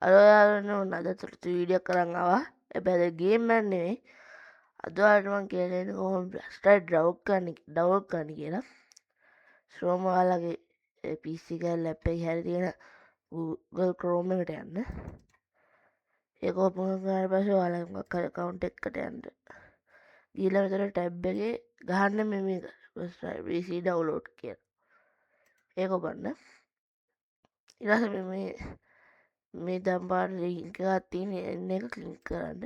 අර ඔයාලට ඔන්න අදතුරට වීඩියෝ කරන් ආවා. හැබැයි අද ගේම් එකක් නෙවෙයි. අද ඔයාලට මම කියලා දෙන්නේ කොහොමද බ්ලස්ටර් ඩවුන්ලෝඩ් කරන්න කියලා. ශ්‍රෝම ඔයාලගේ PC එක ලැප් එකේ හැරි තියෙන Google Chrome එකට යන්න. ඒක ඕපන් කරාට පස්සේ ඔයාලගේ මොකක් හරි account එකකට යන්න. ගිහලා මෙතන ටැබ් එකේ ගහන්න මේක බ්ලස්ටර් PC ඩවුන්ලෝඩ් කියලා. ඒක ඔබන්න. ඊට පස්සේ මේ දැන් පාර ලින්ක් එකක් තියෙන එන්න එක ක්ලික් කරන්න.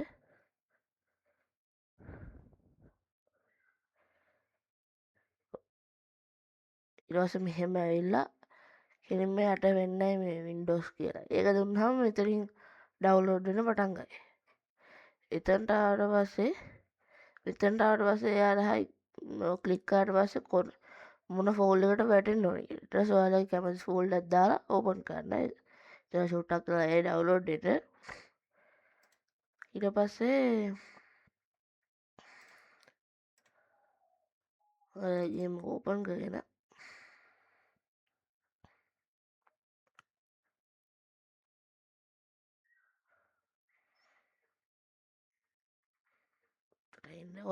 ඊට පස්සේ මෙහෙම ඇවිල්ලා කෙලින්ම යට වෙන්නයි මේ වින්ඩෝස් කියලා. ඒක දුන්නාම මෙතනින් ඩවුන්ලෝඩ් වෙන්න පටන් ගන්නවා. එතනට ආවට පස්සේ එයාලා ක්ලික් කරාට පස්සේ මොන ෆෝල්ඩර් එකට වැටෙන්න ඕනේ කියලා. ඊට පස්සේ ඔයාලගේ කැමති ෆෝල්ඩර් එකක් දාලා ඕපන් කරන්න. ඊට පස්සේ ෂොට්ටක් කරලා ඒ ඩවුන්ලෝඩ් වෙන්න. ඊට පස්සේ ගේම් ඕපන් කරගෙන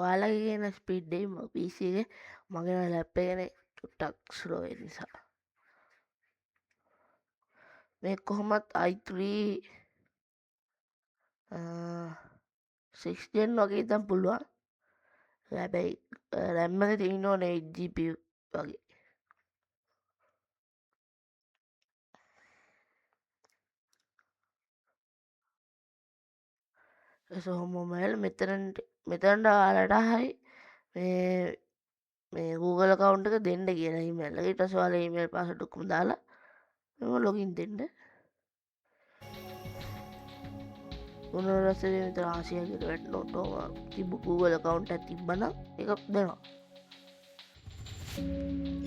ඔයාලගේ කියන ස්පීඩ් එක PC එකේ මගේ ලැප් එකේ චුට්ටක් ස්ලෝ වෙන නිසා. මේ කොහොමත් i3 6 gen වගේ ඉතින් පුළුවන්. හැබැයි RAM එක තියෙන්න ඕනේ 8GB වගේ. මොබයිල් මෙතනට ඔයාලට හරි මේ Google account එක දෙන්න කියලා email එක. ඊට පස්සේ ඔයාලා email password ඔක්කොම දාලා ලොගින් දෙන්න. උනට පස්සේ මෙතන ආසියා කියලා වැටෙනකොට තිබ්බ Google account එකක් තිබ්බනම් ඒකක් දෙනවා.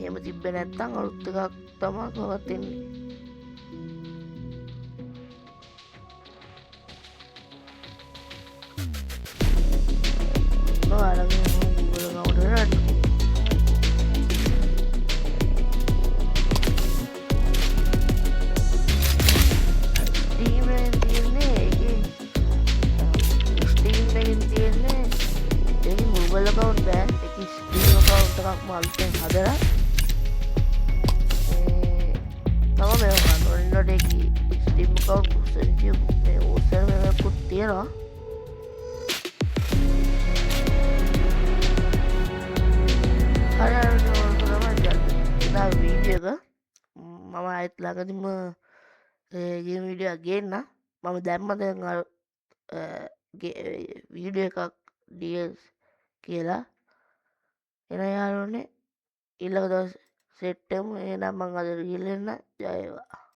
එහෙම තිබ්බේ නැත්නම් අලුත් එකක් තමයි කොහොමත් එන්නේ. ඔයාලගේ Google account එකට Steam එකෙන් තියෙන්නේ ඒකේ Google account බෑ. ඒක Steam account එකක් අලුතෙන් හදලා තම මේක ගන්න ඕනේ. ඒකේ Steam account උස්සන මේ උස්සන මේකත් තියෙනවා. හරි වීඩියෝ එක මම ආයෙත් ළඟදිම ගේම් වීඩියෝ එකක් ගේන්න. මම දැම්ම දැන් අර වීඩියෝ එකක් DS කියලා. එන යාළුවනේ ඊළඟ දවස් සෙට් එකමු. එහෙනම් මම අද ගිහින් එන්න. ජය වේවා.